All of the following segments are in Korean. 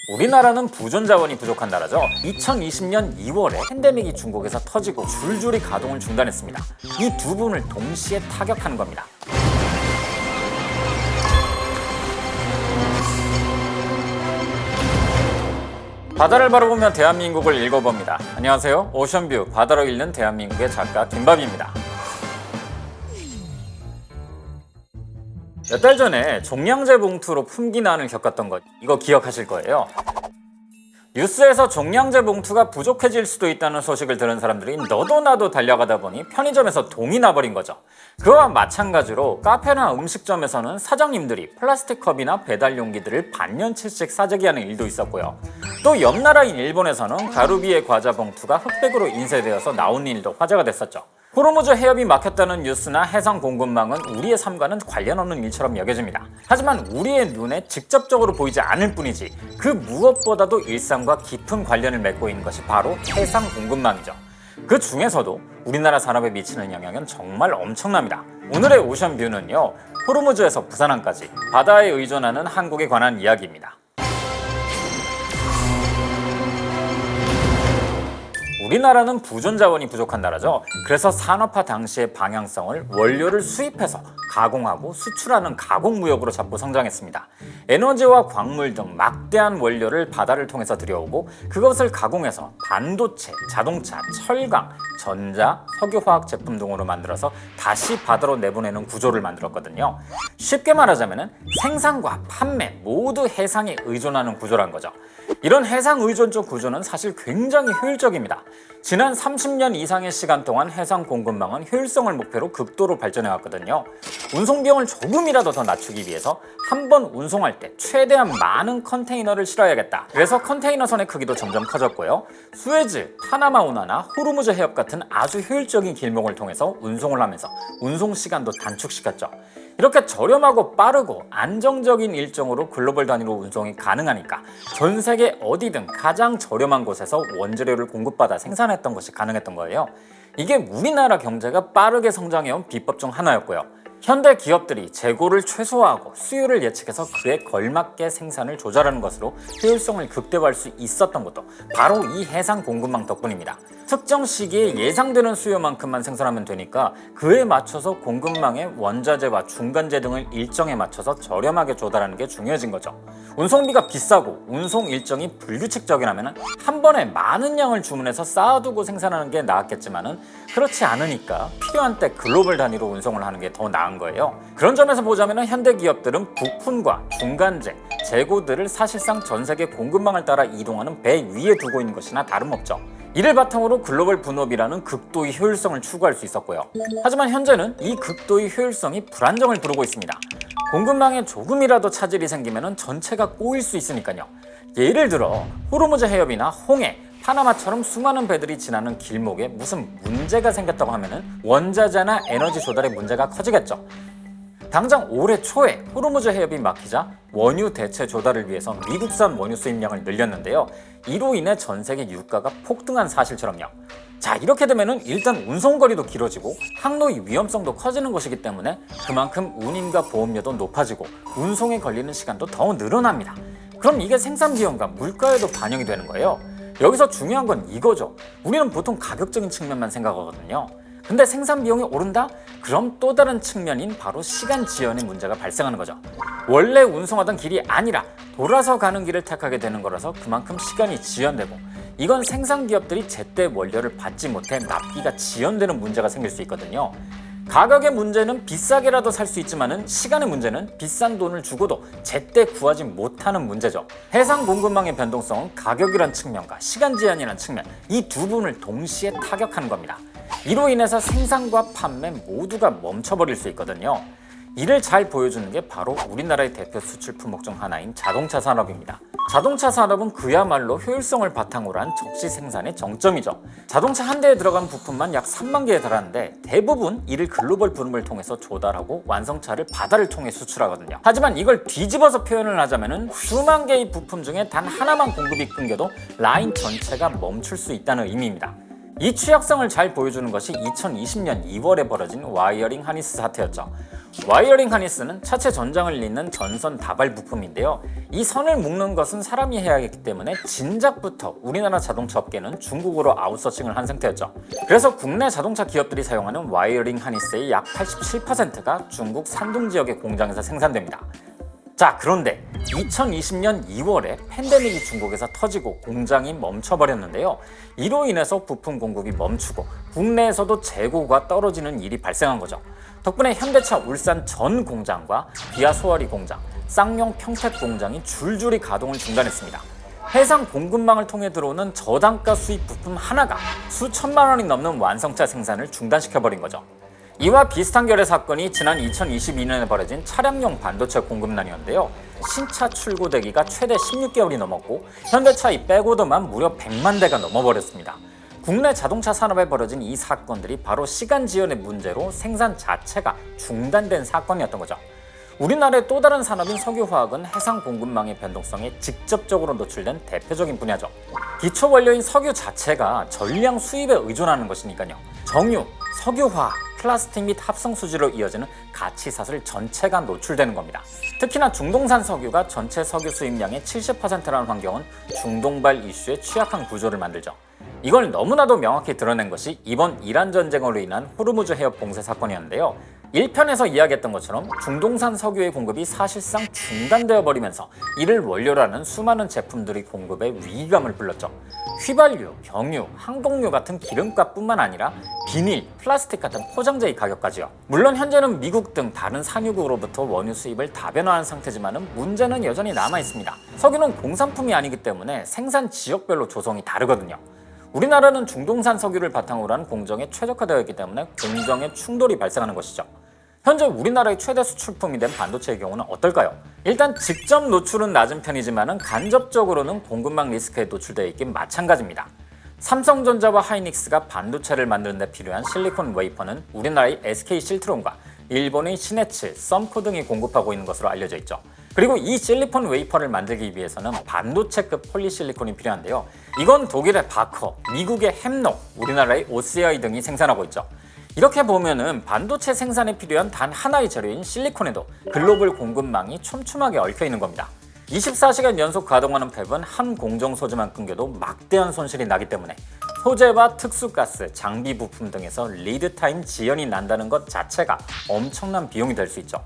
우리나라는 부존 자원이 부족한 나라죠. 2020년 2월에 팬데믹이 중국에서 터지고 줄줄이 가동을 중단했습니다. 이 두 분을 동시에 타격하는 겁니다. 바다를 바라보며 대한민국을 읽어봅니다. 안녕하세요. 오션뷰 바다로 읽는 대한민국의 작가 김밥입니다. 몇 달 전에 종량제 봉투로 품귀난을 겪었던 것, 이거 기억하실 거예요. 뉴스에서 종량제 봉투가 부족해질 수도 있다는 소식을 들은 사람들이 너도 나도 달려가다 보니 편의점에서 동이 나버린 거죠. 그와 마찬가지로 카페나 음식점에서는 사장님들이 플라스틱 컵이나 배달 용기들을 반년치씩 사재기하는 일도 있었고요. 또 옆 나라인 일본에서는 가루비의 과자 봉투가 흑백으로 인쇄되어서 나온 일도 화제가 됐었죠. 호르무즈 해협이 막혔다는 뉴스나 해상 공급망은 우리의 삶과는 관련 없는 일처럼 여겨집니다. 하지만 우리의 눈에 직접적으로 보이지 않을 뿐이지 그 무엇보다도 일상과 깊은 관련을 맺고 있는 것이 바로 해상 공급망이죠. 그 중에서도 우리나라 산업에 미치는 영향은 정말 엄청납니다. 오늘의 오션뷰는요, 호르무즈에서 부산항까지 바다에 의존하는 한국에 관한 이야기입니다. 우리나라는 부존 자원이 부족한 나라죠. 그래서 산업화 당시의 방향성을 원료를 수입해서 가공하고 수출하는 가공무역으로 잡고 성장했습니다. 에너지와 광물 등 막대한 원료를 바다를 통해서 들여오고 그것을 가공해서 반도체, 자동차, 철강, 전자, 석유화학 제품 등으로 만들어서 다시 바다로 내보내는 구조를 만들었거든요. 쉽게 말하자면 생산과 판매 모두 해상에 의존하는 구조란 거죠. 이런 해상 의존적 구조는 사실 굉장히 효율적입니다. 지난 30년 이상의 시간 동안 해상 공급망은 효율성을 목표로 극도로 발전해 왔거든요. 운송 비용을 조금이라도 더 낮추기 위해서 한 번 운송할 때 최대한 많은 컨테이너를 실어야겠다. 그래서 컨테이너선의 크기도 점점 커졌고요. 수에즈, 파나마 운하나 호르무즈 해협 같은 아주 효율적인 길목을 통해서 운송을 하면서 운송 시간도 단축시켰죠. 이렇게 저렴하고 빠르고 안정적인 일정으로 글로벌 단위로 운송이 가능하니까 전 세계 어디든 가장 저렴한 곳에서 원재료를 공급받아 생산했던 것이 가능했던 거예요. 이게 우리나라 경제가 빠르게 성장해온 비법 중 하나였고요. 현대 기업들이 재고를 최소화하고 수요를 예측해서 그에 걸맞게 생산을 조절하는 것으로 효율성을 극대화할 수 있었던 것도 바로 이 해상 공급망 덕분입니다. 특정 시기에 예상되는 수요만큼만 생산하면 되니까 그에 맞춰서 공급망의 원자재와 중간재 등을 일정에 맞춰서 저렴하게 조달하는 게 중요해진 거죠. 운송비가 비싸고 운송 일정이 불규칙적이라면 한 번에 많은 양을 주문해서 쌓아두고 생산하는 게 나았겠지만은 그렇지 않으니까 필요한 때 글로벌 단위로 운송을 하는 게 더 나은 거예요. 그런 점에서 보자면 현대 기업들은 부품과 중간재, 재고들을 사실상 전 세계 공급망을 따라 이동하는 배 위에 두고 있는 것이나 다름없죠. 이를 바탕으로 글로벌 분업이라는 극도의 효율성을 추구할 수 있었고요. 하지만 현재는 이 극도의 효율성이 불안정을 부르고 있습니다. 공급망에 조금이라도 차질이 생기면 전체가 꼬일 수 있으니까요. 예를 들어 호르무즈 해협이나 홍해, 파나마처럼 수많은 배들이 지나는 길목에 무슨 문제가 생겼다고 하면 원자재나 에너지 조달의 문제가 커지겠죠. 당장 올해 초에 호르무즈 해협이 막히자 원유 대체 조달을 위해서 미국산 원유 수입량을 늘렸는데요. 이로 인해 전 세계 유가가 폭등한 사실처럼요. 자, 이렇게 되면 일단 운송거리도 길어지고 항로의 위험성도 커지는 것이기 때문에 그만큼 운임과 보험료도 높아지고 운송에 걸리는 시간도 더 늘어납니다. 그럼 이게 생산 비용과 물가에도 반영이 되는 거예요. 여기서 중요한 건 이거죠. 우리는 보통 가격적인 측면만 생각하거든요. 근데 생산 비용이 오른다? 그럼 또 다른 측면인 바로 시간 지연의 문제가 발생하는 거죠. 원래 운송하던 길이 아니라 돌아서 가는 길을 택하게 되는 거라서 그만큼 시간이 지연되고 이건 생산 기업들이 제때 원료를 받지 못해 납기가 지연되는 문제가 생길 수 있거든요. 가격의 문제는 비싸게라도 살 수 있지만은 시간의 문제는 비싼 돈을 주고도 제때 구하지 못하는 문제죠. 해상 공급망의 변동성은 가격이란 측면과 시간 제한이란 측면, 이 두 분을 동시에 타격하는 겁니다. 이로 인해서 생산과 판매 모두가 멈춰버릴 수 있거든요. 이를 잘 보여주는 게 바로 우리나라의 대표 수출 품목 중 하나인 자동차 산업입니다. 자동차 산업은 그야말로 효율성을 바탕으로 한 적시 생산의 정점이죠. 자동차 한 대에 들어간 부품만 약 3만 개에 달하는데 대부분 이를 글로벌 분업을 통해서 조달하고 완성차를 바다를 통해 수출하거든요. 하지만 이걸 뒤집어서 표현을 하자면 수만 개의 부품 중에 단 하나만 공급이 끊겨도 라인 전체가 멈출 수 있다는 의미입니다. 이 취약성을 잘 보여주는 것이 2020년 2월에 벌어진 와이어링 하니스 사태였죠. 와이어링 하니스는 차체 전장을 잇는 전선 다발 부품인데요. 이 선을 묶는 것은 사람이 해야 하기 때문에 진작부터 우리나라 자동차 업계는 중국으로 아웃소싱을 한 상태였죠. 그래서 국내 자동차 기업들이 사용하는 와이어링 하니스의 약 87%가 중국 산둥 지역의 공장에서 생산됩니다. 자, 그런데 2020년 2월에 팬데믹이 중국에서 터지고 공장이 멈춰버렸는데요. 이로 인해서 부품 공급이 멈추고 국내에서도 재고가 떨어지는 일이 발생한 거죠. 덕분에 현대차 울산 전 공장과 기아 소아리 공장, 쌍용 평택 공장이 줄줄이 가동을 중단했습니다. 해상 공급망을 통해 들어오는 저단가 수입 부품 하나가 수천만 원이 넘는 완성차 생산을 중단시켜버린 거죠. 이와 비슷한 결의 사건이 지난 2022년에 벌어진 차량용 반도체 공급난이었는데요. 신차 출고 대기가 최대 16개월이 넘었고 현대차 빼고도만 무려 100만 대가 넘어버렸습니다. 국내 자동차 산업에 벌어진 이 사건들이 바로 시간 지연의 문제로 생산 자체가 중단된 사건이었던 거죠. 우리나라의 또 다른 산업인 석유화학은 해상 공급망의 변동성에 직접적으로 노출된 대표적인 분야죠. 기초 원료인 석유 자체가 전량 수입에 의존하는 것이니까요. 정유, 석유화학, 플라스틱 및 합성 수지로 이어지는 가치사슬 전체가 노출되는 겁니다. 특히나 중동산 석유가 전체 석유 수입량의 70%라는 환경은 중동발 이슈에 취약한 구조를 만들죠. 이걸 너무나도 명확히 드러낸 것이 이번 이란 전쟁으로 인한 호르무즈 해협 봉쇄 사건이었는데요. 1편에서 이야기했던 것처럼 중동산 석유의 공급이 사실상 중단되어 버리면서 이를 원료로 하는 수많은 제품들이 공급에 위기감을 불렀죠. 휘발유, 경유, 항공유 같은 기름값뿐만 아니라 비닐, 플라스틱 같은 포장재의 가격까지요. 물론 현재는 미국 등 다른 산유국으로부터 원유 수입을 다변화한 상태지만 문제는 여전히 남아있습니다. 석유는 공산품이 아니기 때문에 생산 지역별로 조성이 다르거든요. 우리나라는 중동산 석유를 바탕으로 한 공정에 최적화되어 있기 때문에 공정의 충돌이 발생하는 것이죠. 현재 우리나라의 최대 수출품이 된 반도체의 경우는 어떨까요? 일단 직접 노출은 낮은 편이지만 간접적으로는 공급망 리스크에 노출되어 있긴 마찬가지입니다. 삼성전자와 하이닉스가 반도체를 만드는 데 필요한 실리콘 웨이퍼는 우리나라의 SK 실트론과 일본의 시네츠, 썸코 등이 공급하고 있는 것으로 알려져 있죠. 그리고 이 실리콘 웨이퍼를 만들기 위해서는 반도체급 폴리실리콘이 필요한데요. 이건 독일의 바커, 미국의 햄록, 우리나라의 OCI 등이 생산하고 있죠. 이렇게 보면은 반도체 생산에 필요한 단 하나의 재료인 실리콘에도 글로벌 공급망이 촘촘하게 얽혀 있는 겁니다. 24시간 연속 가동하는 팹은 한 공정 소재만 끊겨도 막대한 손실이 나기 때문에 소재와 특수가스, 장비 부품 등에서 리드타임 지연이 난다는 것 자체가 엄청난 비용이 될 수 있죠.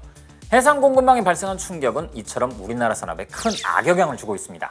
해상 공급망에 발생한 충격은 이처럼 우리나라 산업에 큰 악영향을 주고 있습니다.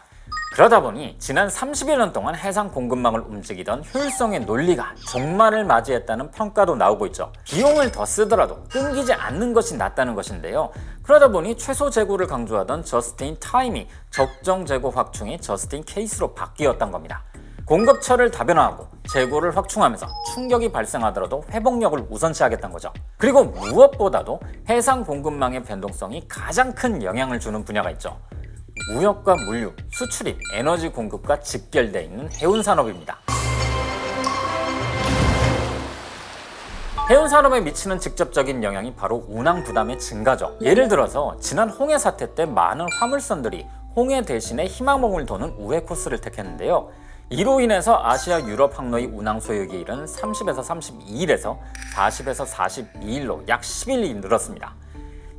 그러다 보니 지난 30여 년 동안 해상 공급망을 움직이던 효율성의 논리가 종말을 맞이했다는 평가도 나오고 있죠. 비용을 더 쓰더라도 끊기지 않는 것이 낫다는 것인데요. 그러다 보니 최소 재고를 강조하던 저스트 인 타임이 적정 재고 확충이 저스트 인 케이스로 바뀌었던 겁니다. 공급처를 다변화하고 재고를 확충하면서 충격이 발생하더라도 회복력을 우선시하겠다는 거죠. 그리고 무엇보다도 해상 공급망의 변동성이 가장 큰 영향을 주는 분야가 있죠. 무역과 물류, 수출입, 에너지 공급과 직결되어 있는 해운 산업입니다. 해운 산업에 미치는 직접적인 영향이 바로 운항 부담의 증가죠. 예를 들어서 지난 홍해 사태 때 많은 화물선들이 홍해 대신에 희망봉을 도는 우회 코스를 택했는데요. 이로 인해서 아시아 유럽 항로의 운항 소요기일은 30에서 32일에서 40에서 42일로 약 10일이 늘었습니다.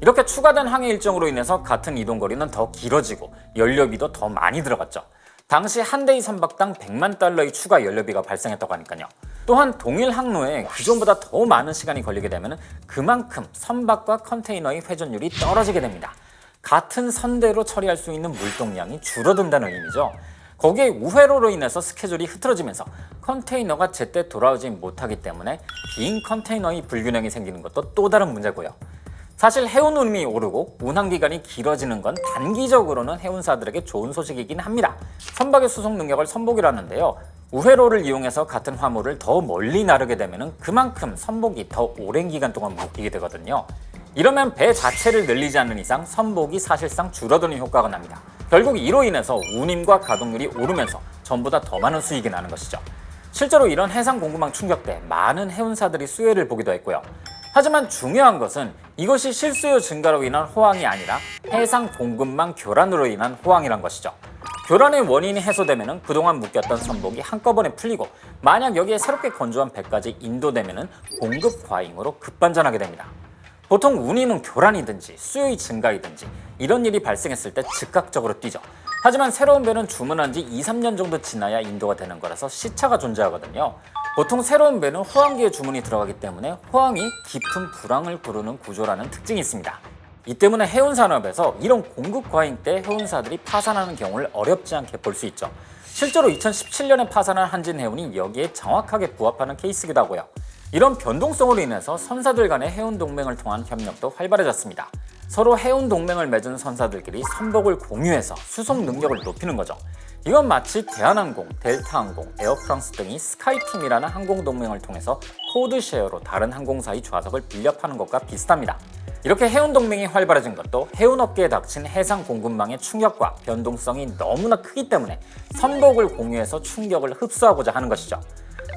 이렇게 추가된 항해 일정으로 인해서 같은 이동거리는 더 길어지고 연료비도 더 많이 들어갔죠. 당시 한 대의 선박당 100만 달러의 추가 연료비가 발생했다고 하니까요. 또한 동일 항로에 기존보다 더 많은 시간이 걸리게 되면 그만큼 선박과 컨테이너의 회전율이 떨어지게 됩니다. 같은 선대로 처리할 수 있는 물동량이 줄어든다는 의미죠. 거기에 우회로로 인해서 스케줄이 흐트러지면서 컨테이너가 제때 돌아오지 못하기 때문에 빈 컨테이너의 불균형이 생기는 것도 또 다른 문제고요. 사실 해운 운임이 오르고 운항기간이 길어지는 건 단기적으로는 해운사들에게 좋은 소식이긴 합니다. 선박의 수송 능력을 선복이라는데요. 우회로를 이용해서 같은 화물을 더 멀리 나르게 되면 그만큼 선복이 더 오랜 기간 동안 묶이게 되거든요. 이러면 배 자체를 늘리지 않는 이상 선복이 사실상 줄어드는 효과가 납니다. 결국 이로 인해서 운임과 가동률이 오르면서 전보다 더 많은 수익이 나는 것이죠. 실제로 이런 해상 공급망 충격 때 많은 해운사들이 수혜를 보기도 했고요. 하지만 중요한 것은 이것이 실수요 증가로 인한 호황이 아니라 해상 공급망 교란으로 인한 호황이란 것이죠. 교란의 원인이 해소되면 그동안 묶였던 선복이 한꺼번에 풀리고 만약 여기에 새롭게 건조한 배까지 인도되면 공급 과잉으로 급반전하게 됩니다. 보통 운임은 교란이든지 수요의 증가이든지 이런 일이 발생했을 때 즉각적으로 뛰죠. 하지만 새로운 배는 주문한 지 2, 3년 정도 지나야 인도가 되는 거라서 시차가 존재하거든요. 보통 새로운 배는 호황기에 주문이 들어가기 때문에 호황이 깊은 불황을 부르는 구조라는 특징이 있습니다. 이 때문에 해운산업에서 이런 공급 과잉 때 해운사들이 파산하는 경우를 어렵지 않게 볼 수 있죠. 실제로 2017년에 파산한 한진해운이 여기에 정확하게 부합하는 케이스이기도 하고요. 이런 변동성으로 인해서 선사들 간의 해운 동맹을 통한 협력도 활발해졌습니다. 서로 해운 동맹을 맺은 선사들끼리 선복을 공유해서 수송 능력을 높이는 거죠. 이건 마치 대한항공, 델타항공, 에어프랑스 등이 스카이팀이라는 항공 동맹을 통해서 코드쉐어로 다른 항공사의 좌석을 빌려 파는 것과 비슷합니다. 이렇게 해운 동맹이 활발해진 것도 해운업계에 닥친 해상 공급망의 충격과 변동성이 너무나 크기 때문에 선복을 공유해서 충격을 흡수하고자 하는 것이죠.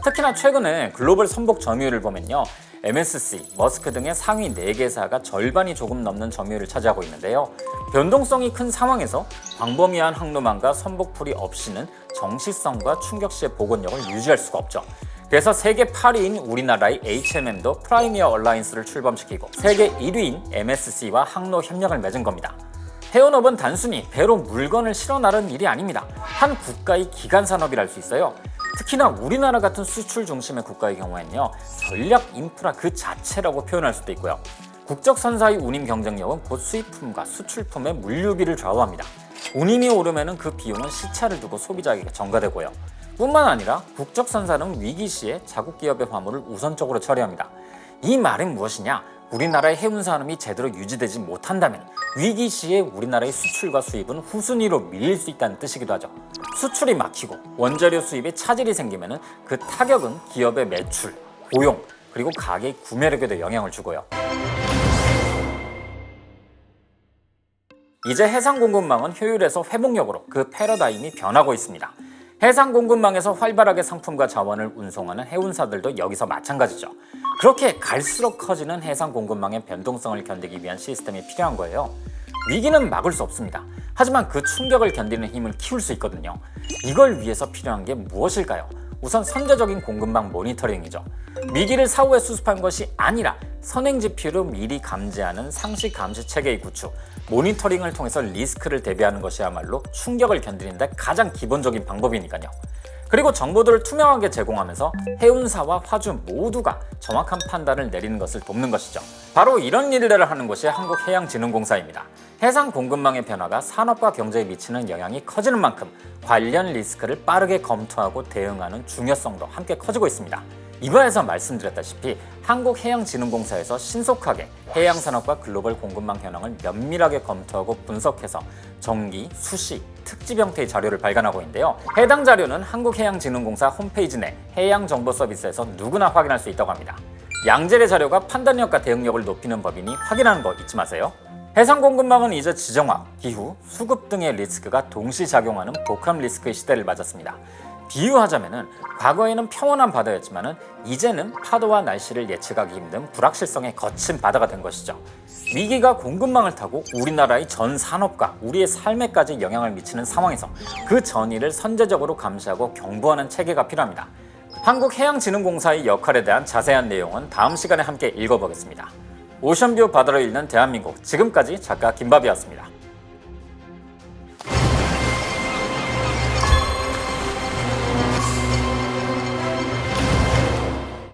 특히나 최근에 글로벌 선복 점유율을 보면요, MSC, 머스크 등의 상위 4개사가 절반이 조금 넘는 점유율을 차지하고 있는데요. 변동성이 큰 상황에서 광범위한 항로망과 선복풀이 없이는 정시성과 충격시의 복원력을 유지할 수가 없죠. 그래서 세계 8위인 우리나라의 HMM도 프라이미어 얼라이언스를 출범시키고 세계 1위인 MSC와 항로 협력을 맺은 겁니다. 해운업은 단순히 배로 물건을 실어 나르는 일이 아닙니다. 한 국가의 기간 산업이라 할 수 있어요. 특히나 우리나라 같은 수출 중심의 국가의 경우에는요, 전략 인프라 그 자체라고 표현할 수도 있고요. 국적 선사의 운임 경쟁력은 곧 수입품과 수출품의 물류비를 좌우합니다. 운임이 오르면 그 비용은 시차를 두고 소비자에게 전가되고요. 뿐만 아니라 국적 선사는 위기 시에 자국 기업의 화물을 우선적으로 처리합니다. 이 말은 무엇이냐? 우리나라의 해운 산업이 제대로 유지되지 못한다면 위기 시에 우리나라의 수출과 수입은 후순위로 밀릴 수 있다는 뜻이기도 하죠. 수출이 막히고 원자료 수입에 차질이 생기면 그 타격은 기업의 매출, 고용, 그리고 가게의 구매력에도 영향을 주고요. 이제 해상 공급망은 효율에서 회복력으로 그 패러다임이 변하고 있습니다. 해상 공급망에서 활발하게 상품과 자원을 운송하는 해운사들도 여기서 마찬가지죠. 그렇게 갈수록 커지는 해상 공급망의 변동성을 견디기 위한 시스템이 필요한 거예요. 위기는 막을 수 없습니다. 하지만 그 충격을 견디는 힘을 키울 수 있거든요. 이걸 위해서 필요한 게 무엇일까요? 우선 선제적인 공급망 모니터링이죠. 위기를 사후에 수습한 것이 아니라 선행 지표로 미리 감지하는 상시 감시 체계의 구축, 모니터링을 통해서 리스크를 대비하는 것이야말로 충격을 견디는 데 가장 기본적인 방법이니까요. 그리고 정보들을 투명하게 제공하면서 해운사와 화주 모두가 정확한 판단을 내리는 것을 돕는 것이죠. 바로 이런 일들을 하는 곳이 한국해양진흥공사입니다. 해상 공급망의 변화가 산업과 경제에 미치는 영향이 커지는 만큼 관련 리스크를 빠르게 검토하고 대응하는 중요성도 함께 커지고 있습니다. 이번에서 말씀드렸다시피 한국해양진흥공사에서 신속하게 해양산업과 글로벌 공급망 현황을 면밀하게 검토하고 분석해서 정기, 수시, 특집 형태의 자료를 발간하고 있는데요. 해당 자료는 한국해양진흥공사 홈페이지 내 해양정보서비스에서 누구나 확인할 수 있다고 합니다. 양질의 자료가 판단력과 대응력을 높이는 법이니 확인하는 거 잊지 마세요. 해상 공급망은 이제 지정화, 기후, 수급 등의 리스크가 동시 작용하는 복합 리스크의 시대를 맞았습니다. 비유하자면은 과거에는 평온한 바다였지만은 이제는 파도와 날씨를 예측하기 힘든 불확실성의 거친 바다가 된 것이죠. 위기가 공급망을 타고 우리나라의 전 산업과 우리의 삶에까지 영향을 미치는 상황에서 그 전이를 선제적으로 감시하고 경보하는 체계가 필요합니다. 한국해양진흥공사의 역할에 대한 자세한 내용은 다음 시간에 함께 읽어보겠습니다. 오션뷰 바다로 읽는 대한민국, 지금까지 작가 김밥이었습니다.